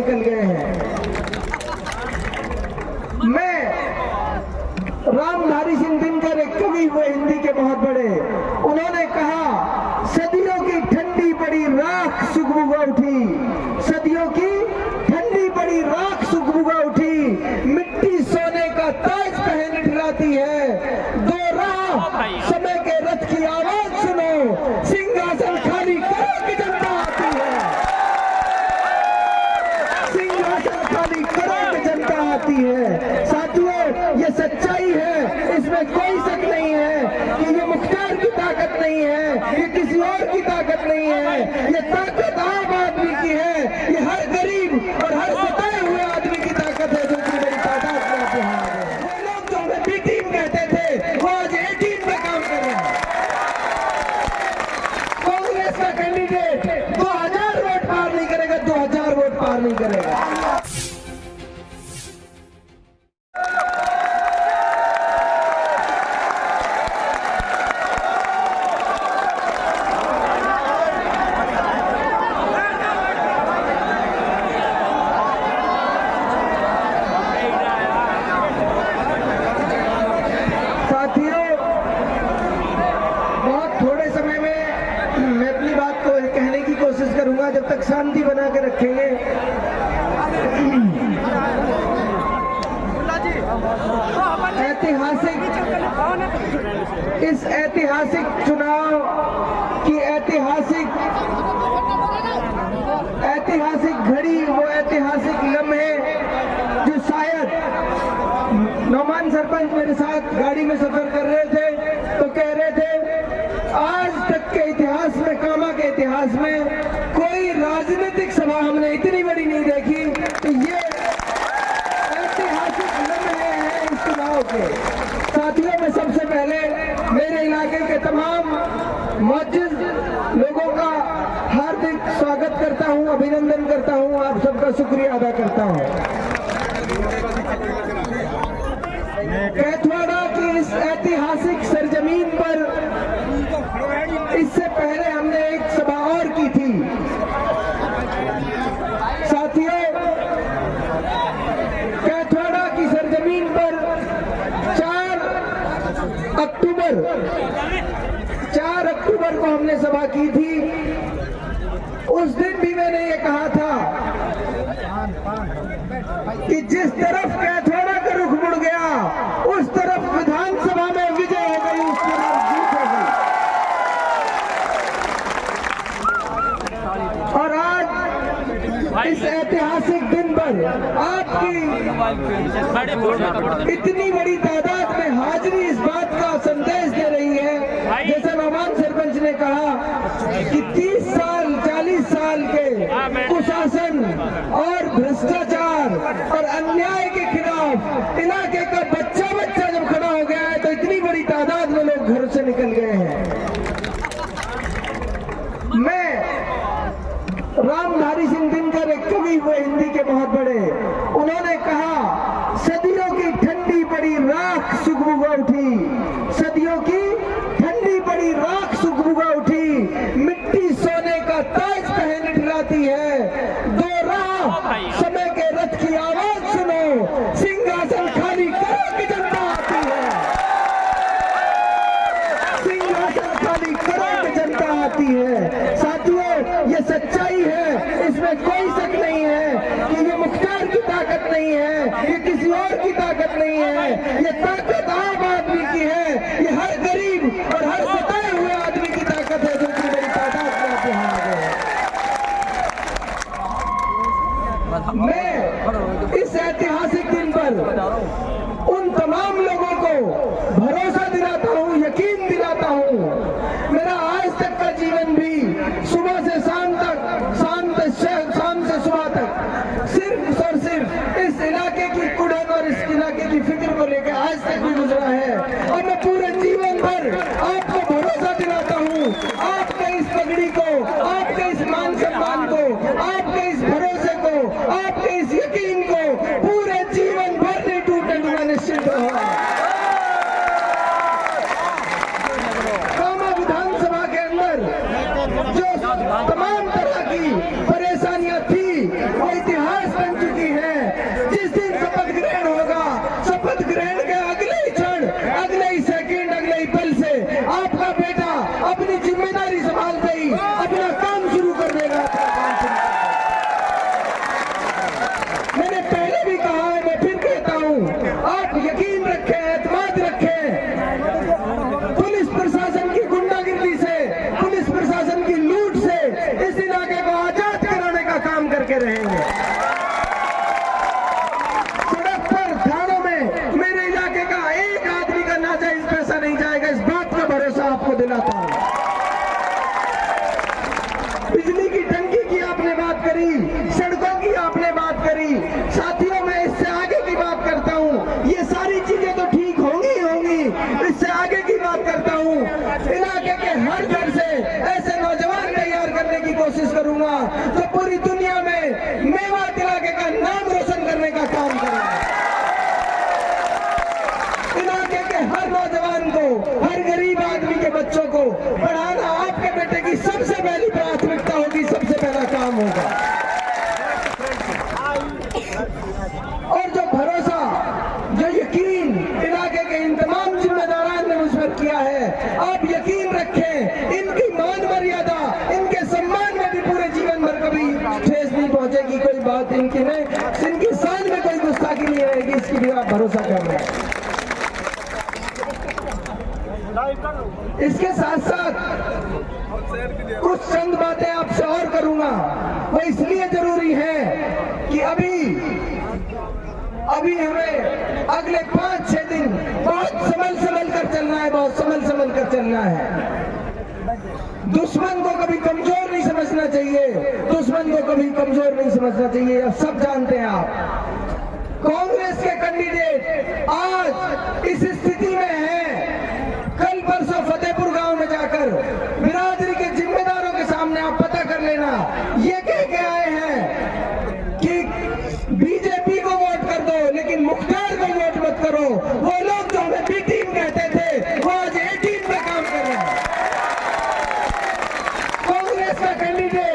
निकल गए हैं। मैं रामधारी सिंह दिनकर एक कवि हुए हिंदी के बहुत बड़े, उन्होंने कहा सदियों की ठंडी पड़ी राख सुगबुगा उठी, सदियों की ठंडी पड़ी राख सुगबुगा उठी, मिट्टी सोने का ताज पहन ठहराती है, दो राह समय के रथ की आवाज सुनो, सिंहासन खाली करो कि जनता आती है, सिंहासन खाली करो कि जनता आती है। साथियों, ये सच्चाई है, इसमें कोई शक नहीं है कि ये मुख्तार की ताकत नहीं है, ये किसी और की ताकत नहीं है, ये ताकत आम आदमी की है, ये हर गरीब और हर सताए हुए आदमी की ताकत है, जो कि बड़ी तादाद में आते हैं। वो लोग जो हमें बी टीम कहते थे, वो आज ए टीम में काम कर रहे हैं। कांग्रेस का कैंडिडेट 2000 वोट पार नहीं करेगा, 2000 वोट पार नहीं करेगा। जब तक शांति बना के रखेंगे। इस ऐतिहासिक चुनाव की ऐतिहासिक घड़ी, वो ऐतिहासिक लम्हे जो शायद नौमान सरपंच मेरे साथ गाड़ी में सफर कर रहे थे तो कह रहे थे आज तक के इतिहास में, कामा के इतिहास में कोई राजनीतिक सभा हमने इतनी बड़ी नहीं देखी। तो ये ऐतिहासिक लम्हे हैं इस चुनाव के। साथियों, मैं सबसे पहले मेरे इलाके के तमाम मौजूद लोगों का हार्दिक स्वागत करता हूं, अभिनंदन करता हूं, आप सबका शुक्रिया अदा करता हूं। कैथवाड़ा की इस ऐतिहासिक सरजमीन पर इससे पहले हमने एक सभा और की थी। साथियों, कैथवाड़ा की सरजमीन पर 4 अक्टूबर को हमने सभा की थी। उस दिन भी मैंने ये कहा था कि जिस तरफ कैथवाड़ा का रुख मुड़ गया, उस तरफ विधानसभा में विजय हो गई, उस तरफ जीत हो गई। और आज इस ऐतिहासिक दिन पर आपकी इतनी बड़ी तादाद में हाजिरी इस बात का संदेश दे रही है, जैसा नौमान सरपंच ने कहा कि 30 साल 40 साल के कुशासन और भ्रष्टाचार और अन्याय के खिलाफ इलाके का बच्चा जब खड़ा हो गया है, तो इतनी बड़ी तादाद में लोग घर से निकल गए हैं। मैं रामधारी सिंह दिनकर एक कवि हुए हिंदी के बहुत बड़े, उन्होंने कहा सदियों की ठंडी पड़ी राख सुगबुगा उठी, सदियों की ठंडी पड़ी राख सुगबुगा उठी, मिट्टी सोने का ताज पहन ठहराती है, दो राह समय के रथ की आवाज सुनो, सिंहासन खाली करो कि जनता आती है, सिंहासन खाली करो कि जनता आती है। साथियों, ये सच्चाई है, इसमें कोई शक नहीं है कि ये मुख्तार की ताकत नहीं है, ये किसी और की ताकत नहीं है, ये ताकत आम आदमी की है, ये हर गरीब और हर सताए हुए आदमी की ताकत है, जो कि बड़ी तादाद में आते हैं। मैं इस ऐतिहासिक दिन पर उन तमाम लोगों को भरोसा दिलाता हूं, यकीन दिलाता हूं। मेरा आज तक का जीवन भी सुबह से शाम तक, शाम से सुबह तक सिर्फ और सिर्फ इस इलाके की कुड़न और इस इलाके की फिक्र को लेकर आज तक भी गुजरा है। और मैं पूरे जीवन भर आपको भरोसा दिलाता हूं, आपके इस पगड़ी को, आपके इस मान सम्मान को, आपके इस भरोसे को, आपके इस यकीन को पूरे जीवन भर नहीं टूटने दूंगा, निश्चित रहो। कामा विधानसभा के अंदर जो तमाम तरह की परेशानियां थी, वो इतिहास इलाके को आजाद कराने का काम करके रहेंगे। सड़क पर थानों में मेरे इलाके का एक आदमी का नाजायज पैसा नहीं जाएगा, इस बात का भरोसा आपको दिलाता हूं। बिजली की टंकी की आपने बात करी, सड़कों की आपने बात करी, साथियों मैं इससे आगे की बात करता हूं। ये सारी चीजें तो ठीक होंगी होंगी, इससे आगे की बात करता हूं। इलाके के हर घर से ऐसे नौजवान तैयार करने की कोशिश करूंगा तो पूरी दुनिया में मेवात इलाके का नाम रोशन करने का काम करूंगा। इलाके के हर नौजवान को, हर गरीब आदमी के बच्चों को पढ़ाना आपके बेटे की सबसे पहली प्राथमिकता होगी, सबसे पहला काम होगा। और जो भरोसा, जो यकीन इलाके के इन तमाम जिम्मेदारान ने मुझ पर किया है, आप यकीन रखें इनकी मान मर्यादा, इनके सम्मान में भी पूरे जीवन भर कभी ठेस नहीं पहुंचेगी। कोई बात इनकी नहीं, इनकी शान में कोई गुस्ताखी नहीं रहेगी, इसकी भी आप भरोसा कर रहे हैं। इसके साथ साथ कुछ चंद बातें आपसे और करूंगा। वो इसलिए जरूरी है कि अभी हमें अगले 5-6 दिन बहुत संभल कर चलना है, बहुत संभल कर चलना है। दुश्मन को कभी कमजोर नहीं समझना चाहिए, दुश्मन को कभी कमजोर नहीं समझना चाहिए। अब सब जानते हैं आप कांग्रेस के कैंडिडेट आज इस स्थिति में हैं, कल परसों फतेहपुर गांव में जाकर बिरादरी के जिम्मेदारों के सामने आप पता कर लेना, ये कह के आए हैं कि बीजेपी को वोट कर दो लेकिन मुख्तार को वोट मत करो। वो लोग जो हमें बी टीम कहते थे वो आज ए टीम में काम कर रहे हैं। कांग्रेस का कैंडिडेट